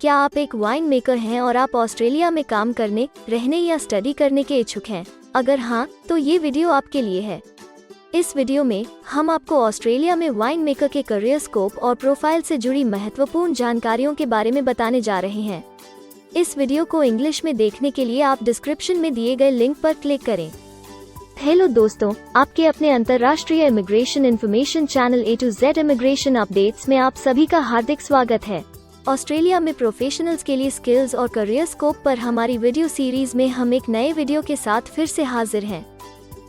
क्या आप एक वाइन मेकर हैं और आप ऑस्ट्रेलिया में काम करने, रहने या स्टडी करने के इच्छुक हैं? अगर हाँ, तो ये वीडियो आपके लिए है। इस वीडियो में हम आपको ऑस्ट्रेलिया में वाइन मेकर के करियर स्कोप और प्रोफाइल से जुड़ी महत्वपूर्ण जानकारियों के बारे में बताने जा रहे हैं। इस वीडियो को इंग्लिश में देखने के लिए आप डिस्क्रिप्शन में दिए गए लिंक पर क्लिक करें। हेलो दोस्तों, आपके अपने अंतर्राष्ट्रीय immigration information channel A to Z immigration updates में आप सभी का हार्दिक स्वागत है। ऑस्ट्रेलिया में प्रोफेशनल्स के लिए स्किल्स और करियर स्कोप पर हमारी वीडियो सीरीज में हम एक नए वीडियो के साथ फिर से हाजिर हैं।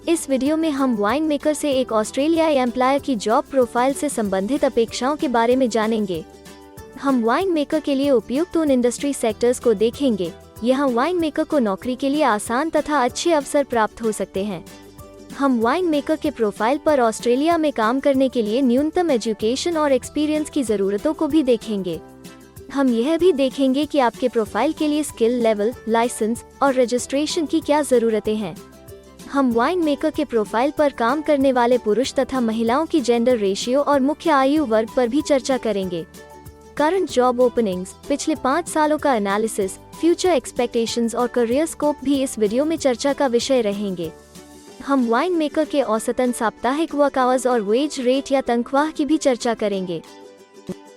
इस वीडियो में हम वाइन मेकर से एक ऑस्ट्रेलियाई एम्प्लॉयर की जॉब प्रोफाइल से संबंधित अपेक्षाओं के बारे में जानेंगे। हम वाइन मेकर के लिए उपयुक्त उन इंडस्ट्री सेक्टर्स को देखेंगे। यहाँ वाइन मेकर को नौकरी के लिए आसान तथा अच्छे अवसर प्राप्त हो सकते हैं। हम वाइन मेकर के प्रोफाइल पर ऑस्ट्रेलिया में काम करने के लिए न्यूनतम एजुकेशन और एक्सपीरियंस की जरूरतों को भी देखेंगे। हम यह भी देखेंगे कि आपके प्रोफाइल के लिए स्किल लेवल, लाइसेंस और रजिस्ट्रेशन की क्या जरूरतें हैं। हम वाइन मेकर के प्रोफाइल पर काम करने वाले पुरुष तथा महिलाओं की जेंडर रेशियो और मुख्य आयु वर्ग पर भी चर्चा करेंगे। करंट जॉब ओपनिंग्स, पिछले 5 सालों का एनालिसिस, फ्यूचर एक्सपेक्टेशंस और करियर स्कोप भी इस वीडियो में चर्चा का विषय रहेंगे। हम वाइन मेकर के औसतन साप्ताहिक वर्क आवर्स और वेज रेट या तनख्वाह की भी चर्चा करेंगे।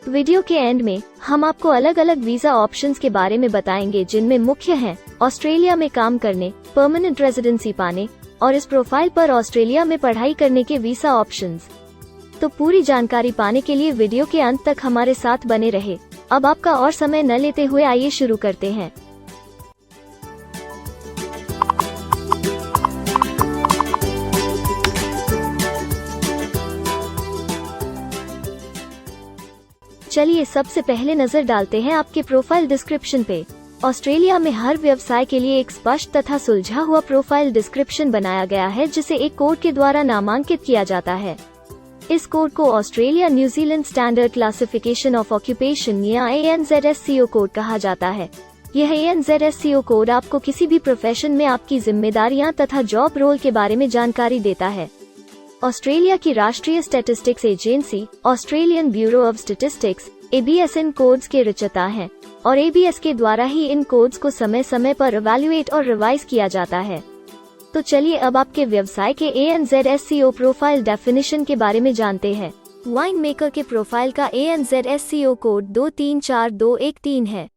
वीडियो के एंड में हम आपको अलग अलग वीजा ऑप्शंस के बारे में बताएंगे, जिनमें मुख्य हैं ऑस्ट्रेलिया में काम करने, परमानेंट रेजिडेंसी पाने और इस प्रोफाइल पर ऑस्ट्रेलिया में पढ़ाई करने के वीजा ऑप्शंस। तो पूरी जानकारी पाने के लिए वीडियो के अंत तक हमारे साथ बने रहे। अब आपका और समय न लेते हुए आइए शुरू करते हैं। चलिए सबसे पहले नजर डालते हैं आपके प्रोफाइल डिस्क्रिप्शन पे। ऑस्ट्रेलिया में हर व्यवसाय के लिए एक स्पष्ट तथा सुलझा हुआ प्रोफाइल डिस्क्रिप्शन बनाया गया है, जिसे एक कोड के द्वारा नामांकित किया जाता है। इस कोड को Australia New Zealand standard classification of occupation या ANZSCO कोड कहा जाता है। यह ANZSCO कोड आपको किसी भी प्रोफेशन में आपकी जिम्मेदारियां तथा जॉब रोल के बारे में जानकारी देता है। ऑस्ट्रेलिया की राष्ट्रीय statistics agency Australian bureau of statistics ABS in codes के रचयिता हैं और ABS के द्वारा ही इन कोड्स को समय समय पर इवैल्यूएट और रिवाइज किया जाता है। तो चलिए अब आपके व्यवसाय के ANZSCO प्रोफाइल डेफिनेशन के बारे में जानते हैं। वाइन मेकर के प्रोफाइल का ANZSCO कोड 234213 है।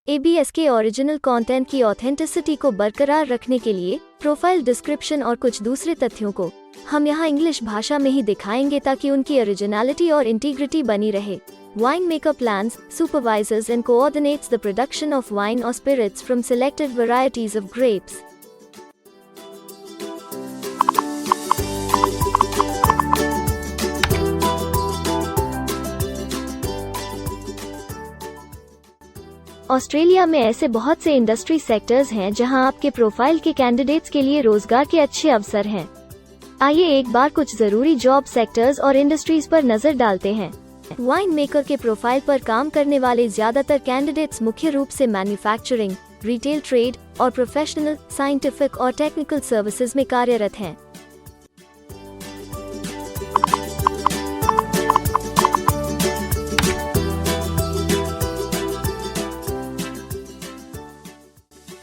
ABS के ओरिजिनल कंटेंट की ऑथेंटिसिटी को बरकरार रखने के लिए प्रोफाइल डिस्क्रिप्शन और कुछ दूसरे तथ्यों को हम यहाँ इंग्लिश भाषा में ही दिखाएंगे, ताकि उनकी ओरिजिनलिटी और इंटीग्रिटी बनी रहे। Wine maker plans, supervisors and coordinates the production of wine और spirits from selected varieties of grapes. Australia में ऐसे बहुत से इंडस्ट्री सेक्टर्स हैं जहां आपके प्रोफाइल के कैंडिडेट्स के लिए रोजगार के अच्छे अवसर हैं। आइए एक बार कुछ जरूरी जॉब सेक्टर्स और इंडस्ट्रीज पर नजर डालते हैं। वाइन मेकर के प्रोफाइल पर काम करने वाले ज्यादातर कैंडिडेट्स मुख्य रूप से मैन्युफैक्चरिंग, रिटेल ट्रेड और प्रोफेशनल, साइंटिफिक और टेक्निकल सर्विसेज में कार्यरत हैं।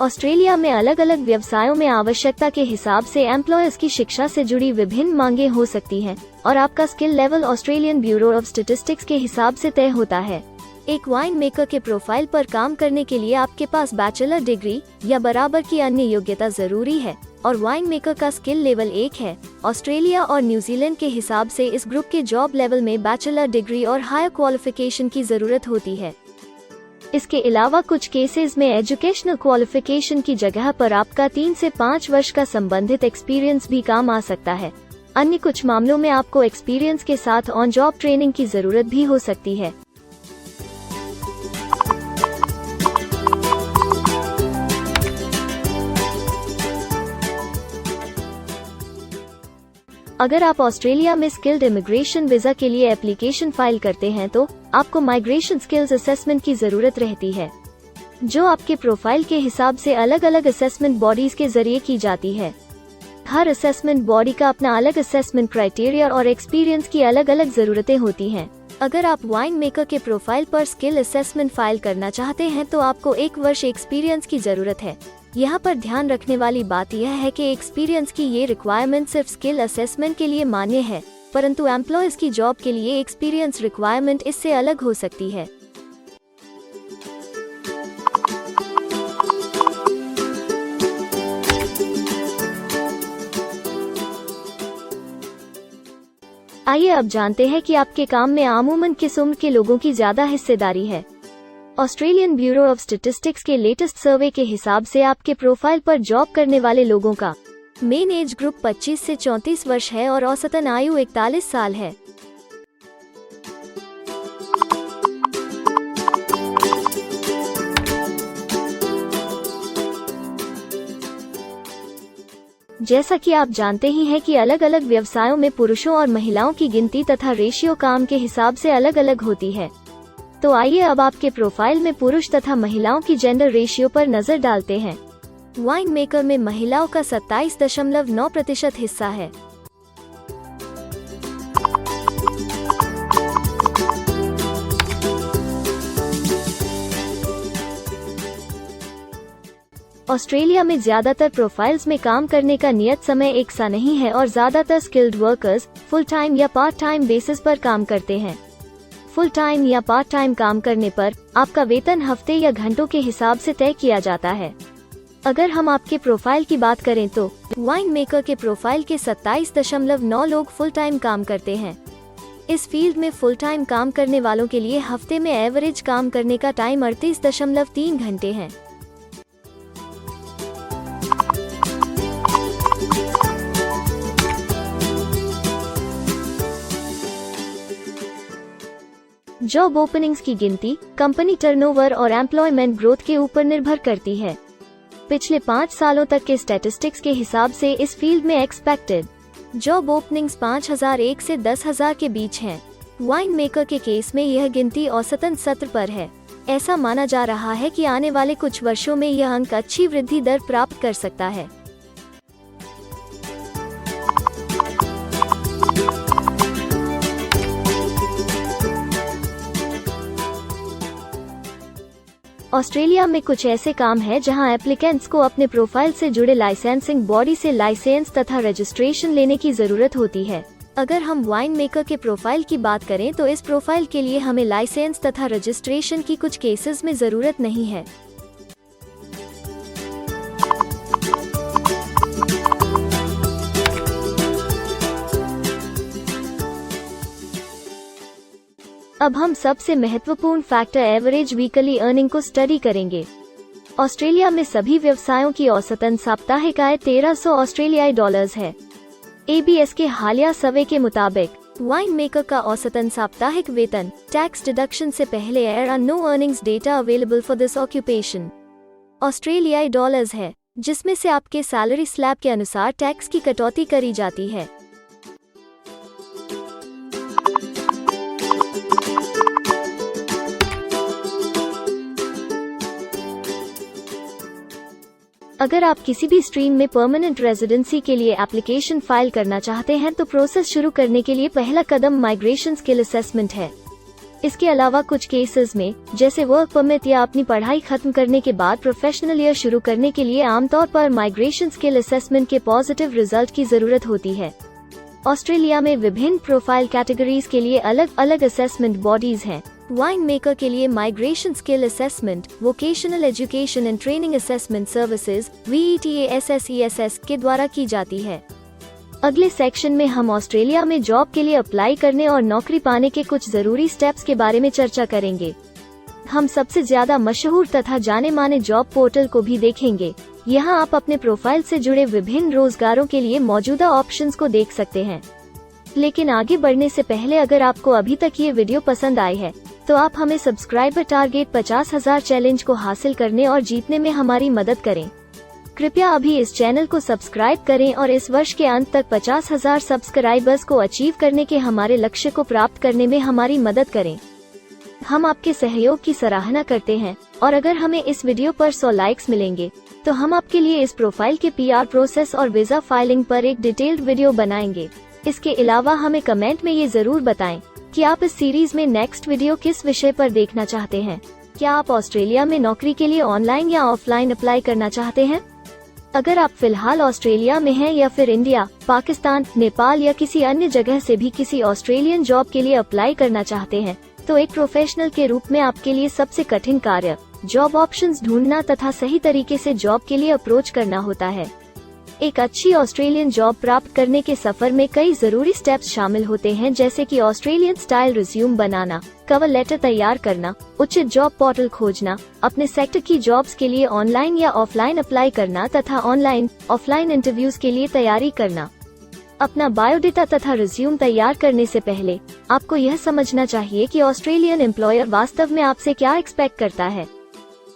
ऑस्ट्रेलिया में अलग अलग व्यवसायों में आवश्यकता के हिसाब से एम्प्लॉयर्स की शिक्षा से जुड़ी विभिन्न मांगें हो सकती हैं और आपका skill level Australian bureau of statistics के हिसाब से तय होता है। एक वाइन मेकर के प्रोफाइल पर काम करने के लिए आपके पास बैचलर डिग्री या बराबर की अन्य योग्यता जरूरी है और वाइन मेकर का स्किल लेवल 1 है। ऑस्ट्रेलिया और न्यूजीलैंड के हिसाब से इस ग्रुप के जॉब लेवल में बैचलर डिग्री और हायर क्वालिफिकेशन की जरूरत होती है। इसके अलावा कुछ केसेस में एजुकेशनल क्वालिफिकेशन की जगह पर आपका 3 से 5 वर्ष का संबंधित एक्सपीरियंस भी काम आ सकता है। अन्य कुछ मामलों में आपको एक्सपीरियंस के साथ ऑन जॉब ट्रेनिंग की जरूरत भी हो सकती है। अगर आप ऑस्ट्रेलिया में स्किल्ड इमिग्रेशन वीजा के लिए एप्लीकेशन फाइल करते हैं तो आपको माइग्रेशन स्किल्स असेसमेंट की जरूरत रहती है, जो आपके प्रोफाइल के हिसाब से अलग अलग असेसमेंट बॉडीज के जरिए की जाती है। हर असेसमेंट बॉडी का अपना अलग असेसमेंट क्राइटेरिया और एक्सपीरियंस की अलग अलग जरूरतें होती हैं। अगर आप वाइन मेकर के प्रोफाइल पर स्किल असेसमेंट फाइल करना चाहते हैं तो आपको 1 वर्ष एक्सपीरियंस की जरूरत है। यहाँ पर ध्यान रखने वाली बात यह है कि एक्सपीरियंस की ये रिक्वायरमेंट सिर्फ स्किल असेसमेंट के लिए मान्य है, परंतु एम्प्लॉयज की जॉब के लिए एक्सपीरियंस रिक्वायरमेंट इससे अलग हो सकती है। आइए अब जानते हैं कि आपके काम में अमूमन किस उम्र के लोगों की ज्यादा हिस्सेदारी है। ऑस्ट्रेलियन ब्यूरो ऑफ स्टैटिस्टिक्स के लेटेस्ट सर्वे के हिसाब से आपके प्रोफाइल पर जॉब करने वाले लोगों का मेन एज ग्रुप 25 से 34 वर्ष है और औसतन आयु 41 साल है। जैसा कि आप जानते ही हैं कि अलग अलग व्यवसायों में पुरुषों और महिलाओं की गिनती तथा रेशियो काम के हिसाब से अलग अलग होती है। तो आइए अब आपके प्रोफाइल में पुरुष तथा महिलाओं की जेंडर रेशियो पर नजर डालते हैं। वाइन मेकर में महिलाओं का 27.9% हिस्सा है। ऑस्ट्रेलिया में ज्यादातर प्रोफाइल्स में काम करने का नियत समय एक सा नहीं है और ज्यादातर स्किल्ड वर्कर्स फुल टाइम या पार्ट टाइम बेसिस पर काम करते हैं। फुल टाइम या पार्ट टाइम काम करने पर आपका वेतन हफ्ते या घंटों के हिसाब से तय किया जाता है। अगर हम आपके प्रोफाइल की बात करें तो वाइन मेकर के प्रोफाइल के 27.9 लोग फुल टाइम काम करते हैं। इस फील्ड में फुल टाइम काम करने वालों के लिए हफ्ते में एवरेज काम करने का टाइम 38.3 घंटे है। जॉब ओपनिंग्स की गिनती कंपनी टर्नओवर और एम्प्लॉयमेंट ग्रोथ के ऊपर निर्भर करती है। पिछले 5 सालों तक के स्टैटिस्टिक्स के हिसाब से इस फील्ड में एक्सपेक्टेड जॉब ओपनिंग्स 5,001 से 10,000 के बीच हैं। वाइन मेकर के केस में यह गिनती औसतन 17 पर है। ऐसा माना जा रहा है कि आने वाले कुछ वर्षों में यह अंक अच्छी वृद्धि दर प्राप्त कर सकता है। ऑस्ट्रेलिया में कुछ ऐसे काम हैं जहां एप्लीकेंट्स को अपने प्रोफाइल से जुड़े लाइसेंसिंग बॉडी से लाइसेंस तथा रजिस्ट्रेशन लेने की जरूरत होती है। अगर हम वाइन मेकर के प्रोफाइल की बात करें तो इस प्रोफाइल के लिए हमें लाइसेंस तथा रजिस्ट्रेशन की कुछ केसेस में जरूरत नहीं है। अब हम सबसे महत्वपूर्ण फैक्टर एवरेज वीकली अर्निंग को स्टडी करेंगे। ऑस्ट्रेलिया में सभी व्यवसायों की औसतन साप्ताहिक आय 1300 ऑस्ट्रेलियाई डॉलर्स है। ABS के हालिया सर्वे के मुताबिक वाइन मेकर का औसतन साप्ताहिक वेतन टैक्स डिडक्शन से पहले there are no earnings data available for this occupation ऑस्ट्रेलियाई डॉलर्स है, जिसमें से आपके सैलरी स्लैब के अनुसार टैक्स की कटौती करी जाती है। अगर आप किसी भी स्ट्रीम में परमानेंट रेजिडेंसी के लिए एप्लीकेशन फाइल करना चाहते हैं तो प्रोसेस शुरू करने के लिए पहला कदम माइग्रेशन स्किल असेसमेंट है। इसके अलावा कुछ केसेस में जैसे वर्क परमिट या अपनी पढ़ाई खत्म करने के बाद प्रोफेशनल ईयर शुरू करने के लिए आमतौर पर माइग्रेशन स्किल असेसमेंट के पॉजिटिव रिजल्ट की जरूरत होती है। ऑस्ट्रेलिया में विभिन्न प्रोफाइल कैटेगरीज के लिए अलग अलग असेसमेंट बॉडीज हैं। वाइन मेकर के लिए migration skill assessment vocational education and training assessment services VETASSESS के द्वारा की जाती है। अगले सेक्शन में हम ऑस्ट्रेलिया में जॉब के लिए अप्लाई करने और नौकरी पाने के कुछ जरूरी स्टेप्स के बारे में चर्चा करेंगे। हम सबसे ज्यादा मशहूर तथा जाने माने जॉब पोर्टल को भी देखेंगे। यहाँ आप अपने प्रोफाइल से जुड़े विभिन्न रोजगारों के लिए मौजूदा ऑप्शंस को देख सकते हैं। लेकिन आगे बढ़ने से पहले अगर आपको अभी तक ये वीडियो पसंद आई है तो आप हमें सब्सक्राइबर टारगेट 50,000 चैलेंज को हासिल करने और जीतने में हमारी मदद करें। कृपया अभी इस चैनल को सब्सक्राइब करें और इस वर्ष के अंत तक 50,000 सब्सक्राइबर्स को अचीव करने के हमारे लक्ष्य को प्राप्त करने में हमारी मदद करें। हम आपके सहयोग की सराहना करते हैं और अगर हमें इस वीडियो पर 100 लाइक्स मिलेंगे तो हम आपके लिए इस प्रोफाइल के PR प्रोसेस और वीजा फाइलिंग पर एक डिटेल्ड वीडियो बनाएंगे। इसके अलावा हमें कमेंट में ये जरूर बताएं कि आप इस सीरीज में नेक्स्ट वीडियो किस विषय पर देखना चाहते हैं। क्या आप ऑस्ट्रेलिया में नौकरी के लिए ऑनलाइन या ऑफलाइन अप्लाई करना चाहते हैं? अगर आप फिलहाल ऑस्ट्रेलिया में हैं या फिर इंडिया, पाकिस्तान, नेपाल या किसी अन्य जगह से भी किसी ऑस्ट्रेलियन जॉब के लिए अप्लाई करना चाहते हैं, तो एक प्रोफेशनल के रूप में आपके लिए सबसे कठिन कार्य जॉब ऑप्शंस ढूंढना तथा सही तरीके से जॉब के लिए अप्रोच करना होता है। एक अच्छी ऑस्ट्रेलियन जॉब प्राप्त करने के सफर में कई जरूरी स्टेप्स शामिल होते हैं, जैसे कि ऑस्ट्रेलियन स्टाइल रिज्यूम बनाना, कवर लेटर तैयार करना, उचित जॉब पोर्टल खोजना, अपने सेक्टर की जॉब्स के लिए ऑनलाइन या ऑफलाइन अप्लाई करना तथा ऑनलाइन ऑफलाइन इंटरव्यूज के लिए तैयारी करना। अपना बायोडेटा तथा रिज्यूम तैयार करने से पहले आपको यह समझना चाहिए कि ऑस्ट्रेलियन एम्प्लॉयर वास्तव में आपसे क्या एक्सपेक्ट करता है।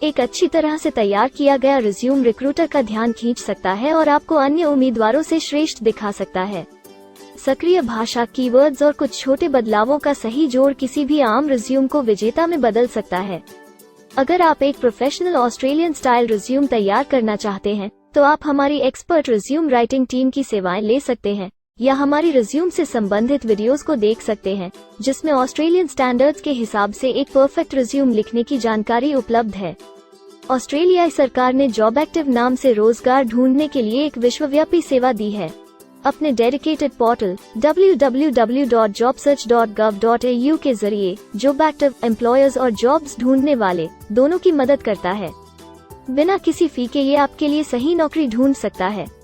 एक अच्छी तरह से तैयार किया गया रिज्यूम रिक्रूटर का ध्यान खींच सकता है और आपको अन्य उम्मीदवारों से श्रेष्ठ दिखा सकता है। सक्रिय भाषा, कीवर्ड्स और कुछ छोटे बदलावों का सही जोड़ किसी भी आम रिज्यूम को विजेता में बदल सकता है। अगर आप एक प्रोफेशनल ऑस्ट्रेलियन स्टाइल रिज्यूम तैयार करना चाहते हैं, तो आप हमारी एक्सपर्ट रिज्यूम राइटिंग टीम की सेवाएं ले सकते हैं या हमारी रिज्यूम से संबंधित वीडियोस को देख सकते हैं, जिसमें ऑस्ट्रेलियन स्टैंडर्ड्स के हिसाब से एक परफेक्ट रिज्यूम लिखने की जानकारी उपलब्ध है। ऑस्ट्रेलियाई सरकार ने जॉब एक्टिव नाम से रोजगार ढूंढने के लिए एक विश्वव्यापी सेवा दी है। अपने डेडिकेटेड पोर्टल www.jobsearch.gov.au के जरिए जॉब एक्टिव एम्प्लॉयर्स और जॉब्स ढूंढने वाले दोनों की मदद करता है। बिना किसी फी के ये आपके लिए सही नौकरी ढूंढ सकता है।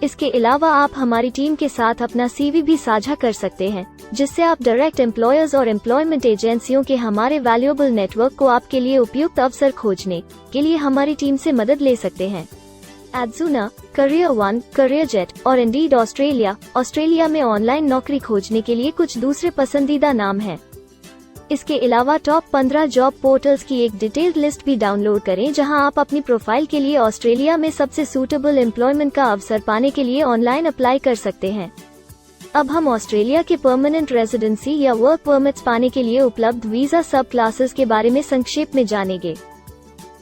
इसके अलावा आप हमारी टीम के साथ अपना CV भी साझा कर सकते हैं, जिससे आप डायरेक्ट एम्प्लॉयर्स और एम्प्लॉयमेंट एजेंसियों के हमारे वैल्यूएबल नेटवर्क को आपके लिए उपयुक्त अवसर खोजने के लिए हमारी टीम से मदद ले सकते हैं। एडजूना, करियर वन, करियर जेट और इंडीड ऑस्ट्रेलिया में ऑनलाइन नौकरी खोजने के लिए कुछ दूसरे पसंदीदा नाम हैं। इसके अलावा टॉप 15 जॉब पोर्टल्स की एक डिटेल्ड लिस्ट भी डाउनलोड करें, जहां आप अपनी प्रोफाइल के लिए ऑस्ट्रेलिया में सबसे सूटेबल एम्प्लॉयमेंट का अवसर पाने के लिए ऑनलाइन अप्लाई कर सकते हैं। अब हम ऑस्ट्रेलिया के परमानेंट रेजिडेंसी या वर्क परमिट्स पाने के लिए उपलब्ध वीजा सब क्लासेस के बारे में संक्षेप में जानेंगे।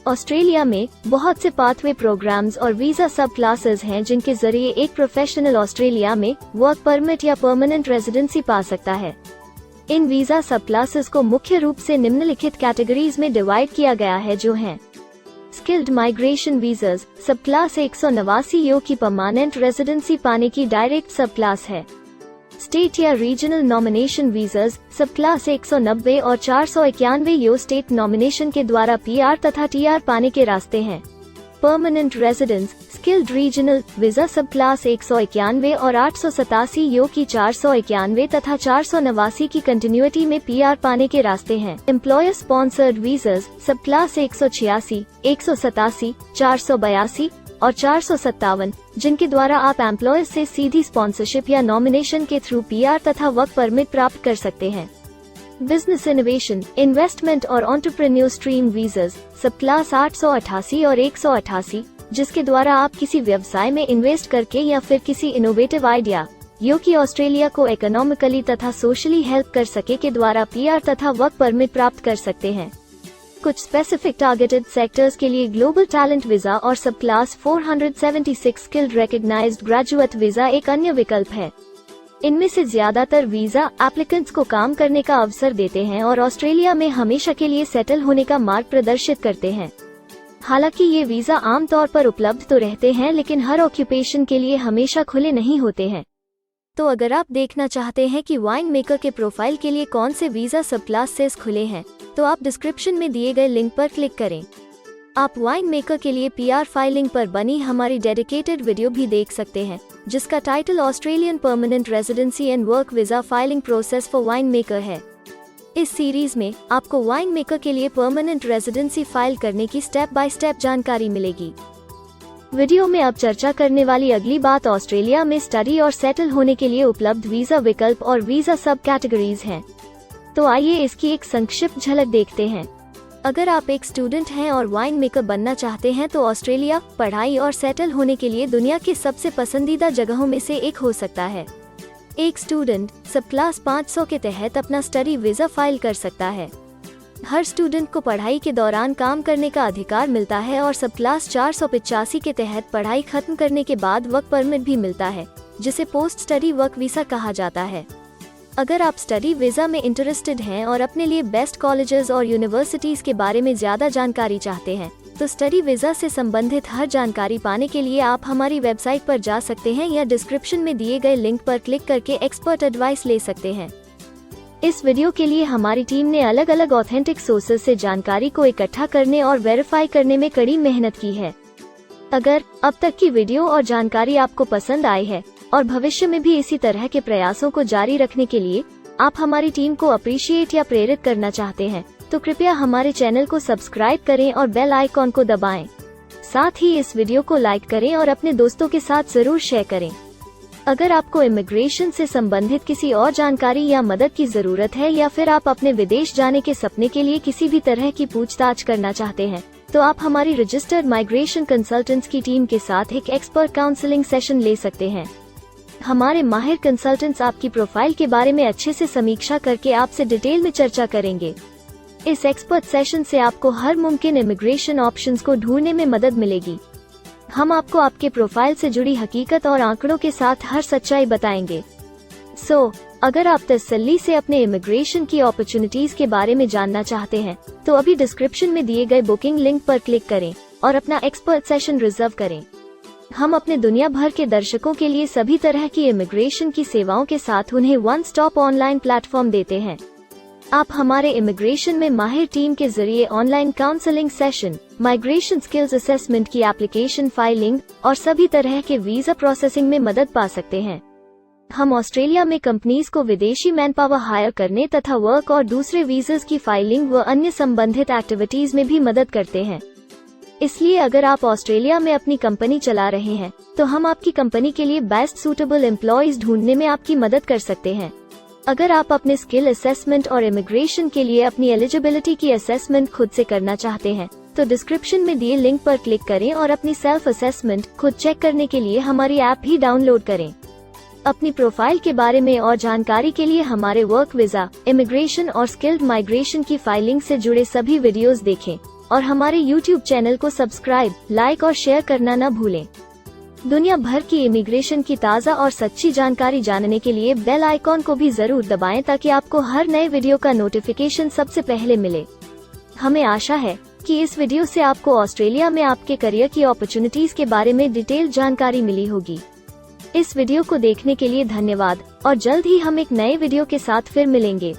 ऑस्ट्रेलिया में बहुत से पाथवे प्रोग्राम्स और वीजा सब क्लासेस हैं, जिनके जरिए एक प्रोफेशनल ऑस्ट्रेलिया में वर्क परमिट या परमानेंट रेजिडेंसी पा सकता है। इन वीजा सब क्लासेस को मुख्य रूप से निम्नलिखित कैटेगरीज में डिवाइड किया गया है, जो हैं स्किल्ड माइग्रेशन वीजास, सब क्लास 189 यो की परमानेंट रेजिडेंसी पाने की डायरेक्ट सब क्लास है। स्टेट या रीजनल नॉमिनेशन वीजास, सब क्लास 190 और 491 यो स्टेट नॉमिनेशन के द्वारा PR तथा TR पाने के रास्ते हैं। Permanent residence, skilled regional visa, सब क्लास 191 और 887 यो की 491 तथा 489 की कंटिन्यूटी में PR पाने के रास्ते हैं। एम्प्लॉयर स्पॉन्सर्ड वीजास, सब क्लास 186, 187, 482 और 457, जिनके द्वारा आप एम्प्लॉयर से सीधी स्पॉन्सरशिप या नॉमिनेशन के थ्रू PR तथा वर्क परमिट प्राप्त कर सकते हैं। बिजनेस इनोवेशन, इन्वेस्टमेंट और एंटरप्रेन्योर स्ट्रीम वीजास, सब क्लास 888 और 188, जिसके द्वारा आप किसी व्यवसाय में इन्वेस्ट करके या फिर किसी इनोवेटिव आइडिया यो कि ऑस्ट्रेलिया को इकोनॉमिकली तथा सोशली हेल्प कर सके के द्वारा PR तथा वर्क परमिट प्राप्त कर सकते हैं। कुछ स्पेसिफिक टारगेटेड सेक्टर्स के लिए ग्लोबल टैलेंट वीजा और subclass 476 skilled recognised graduate visa एक अन्य विकल्प है। इनमें से ज्यादातर वीजा एप्लीकेंट्स को काम करने का अवसर देते हैं और ऑस्ट्रेलिया में हमेशा के लिए सेटल होने का मार्ग प्रदर्शित करते हैं। हालांकि ये वीजा आमतौर पर उपलब्ध तो रहते हैं, लेकिन हर ऑक्यूपेशन के लिए हमेशा खुले नहीं होते हैं। तो अगर आप देखना चाहते हैं कि वाइन मेकर के प्रोफाइल के लिए कौन से वीजा सब क्लासेस खुले हैं, तो आप डिस्क्रिप्शन में दिए गए लिंक पर क्लिक करें। आप वाइन मेकर के लिए PR फाइलिंग पर बनी हमारी डेडिकेटेड वीडियो भी देख सकते हैं, जिसका title Australian permanent residency and work visa filing process for wine maker है। इस सीरीज में आपको वाइन मेकर के लिए परमानेंट रेजिडेंसी फाइल करने की स्टेप बाय स्टेप जानकारी मिलेगी। वीडियो में अब चर्चा करने वाली अगली बात ऑस्ट्रेलिया में स्टडी और सेटल होने के लिए उपलब्ध वीजा विकल्प और वीजा सब कैटेगरीज हैं। तो आइए इसकी एक संक्षिप्त झलक देखते हैं। अगर आप एक स्टूडेंट हैं और वाइन मेकर बनना चाहते हैं, तो ऑस्ट्रेलिया पढ़ाई और सेटल होने के लिए दुनिया की सबसे पसंदीदा जगहों में से एक हो सकता है। एक स्टूडेंट सब क्लास 500 के तहत अपना स्टडी वीजा फाइल कर सकता है। हर स्टूडेंट को पढ़ाई के दौरान काम करने का अधिकार मिलता है और सब क्लास 485 के तहत पढ़ाई खत्म करने के बाद वर्क परमिट भी मिलता है, जिसे पोस्ट स्टडी वर्क वीसा कहा जाता है। अगर आप स्टडी वीज़ा में इंटरेस्टेड हैं और अपने लिए बेस्ट कॉलेजेस और यूनिवर्सिटीज़ के बारे में ज़्यादा जानकारी चाहते हैं, तो स्टडी वीज़ा से संबंधित हर जानकारी पाने के लिए आप हमारी वेबसाइट पर जा सकते हैं या डिस्क्रिप्शन में दिए गए लिंक पर क्लिक करके एक्सपर्ट एडवाइस ले सकते हैं। इस वीडियो के लिए हमारी टीम ने अलग अलग ऑथेंटिक सोर्सेज से जानकारी को इकट्ठा करने और वेरीफाई करने में कड़ी मेहनत की है। अगर अब तक की वीडियो और जानकारी आपको पसंद आई है और भविष्य में भी इसी तरह के प्रयासों को जारी रखने के लिए आप हमारी टीम को अप्रिशिएट या प्रेरित करना चाहते हैं, तो कृपया हमारे चैनल को सब्सक्राइब करें और बेल आइकॉन को दबाएं। साथ ही इस वीडियो को लाइक करें और अपने दोस्तों के साथ जरूर शेयर करें। अगर आपको इमिग्रेशन से संबंधित किसी और जानकारी या मदद की जरूरत है या फिर आप अपने विदेश जाने के सपने के लिए किसी भी तरह की पूछताछ करना चाहते हैं, तो आप हमारी रजिस्टर्ड माइग्रेशन कंसल्टेंट्स की टीम के साथ एक एक्सपर्ट काउंसलिंग सेशन ले सकते हैं। हमारे माहिर कंसल्टेंट्स आपकी प्रोफाइल के बारे में अच्छे से समीक्षा करके आपसे डिटेल में चर्चा करेंगे। इस एक्सपर्ट सेशन से आपको हर मुमकिन इमिग्रेशन ऑप्शंस को ढूंढने में मदद मिलेगी। हम आपको आपके प्रोफाइल से जुड़ी हकीकत और आंकड़ों के साथ हर सच्चाई बताएंगे। अगर आप तसल्ली से अपने इमिग्रेशन की अपॉर्चुनिटीज के बारे में जानना चाहते हैं, तो अभी डिस्क्रिप्शन में दिए गए बुकिंग लिंक पर क्लिक करें और अपना एक्सपर्ट सेशन रिजर्व करें। हम अपने दुनिया भर के दर्शकों के लिए सभी तरह की इमिग्रेशन की सेवाओं के साथ उन्हें वन स्टॉप ऑनलाइन प्लेटफॉर्म देते हैं। आप हमारे इमिग्रेशन में माहिर टीम के जरिए online counselling session, migration skills assessment की एप्लीकेशन फाइलिंग और सभी तरह के वीजा प्रोसेसिंग में मदद पा सकते हैं। हम ऑस्ट्रेलिया में कंपनीज को विदेशी मैन पावर हायर करने तथा वर्क और दूसरे वीजास की फाइलिंग व अन्य संबंधित एक्टिविटीज में भी मदद करते हैं। इसलिए अगर आप ऑस्ट्रेलिया में अपनी कंपनी चला रहे हैं, तो हम आपकी कंपनी के लिए बेस्ट सूटेबल एम्प्लॉयज ढूंढने में आपकी मदद कर सकते हैं। अगर आप अपने स्किल असेसमेंट और इमिग्रेशन के लिए अपनी एलिजिबिलिटी की असेसमेंट खुद से करना चाहते हैं, तो डिस्क्रिप्शन में दिए लिंक पर क्लिक करें और अपनी सेल्फ असेसमेंट खुद चेक करने के लिए हमारी ऐप भी डाउनलोड करें। अपनी प्रोफाइल के बारे में और जानकारी के लिए हमारे वर्क वीजा, इमिग्रेशन और स्किल्ड माइग्रेशन की फाइलिंग से जुड़े सभी वीडियोस देखें और हमारे YouTube चैनल को सब्सक्राइब, लाइक और शेयर करना न भूलें। दुनिया भर की इमिग्रेशन की ताज़ा और सच्ची जानकारी जानने के लिए बेल आइकॉन को भी जरूर दबाएं ताकि आपको हर नए वीडियो का नोटिफिकेशन सबसे पहले मिले। हमें आशा है कि इस वीडियो से आपको ऑस्ट्रेलिया में आपके करियर की अपॉर्चुनिटीज के बारे में डिटेल जानकारी मिली होगी। इस वीडियो को देखने के लिए धन्यवाद और जल्द ही हम एक नए वीडियो के साथ फिर मिलेंगे।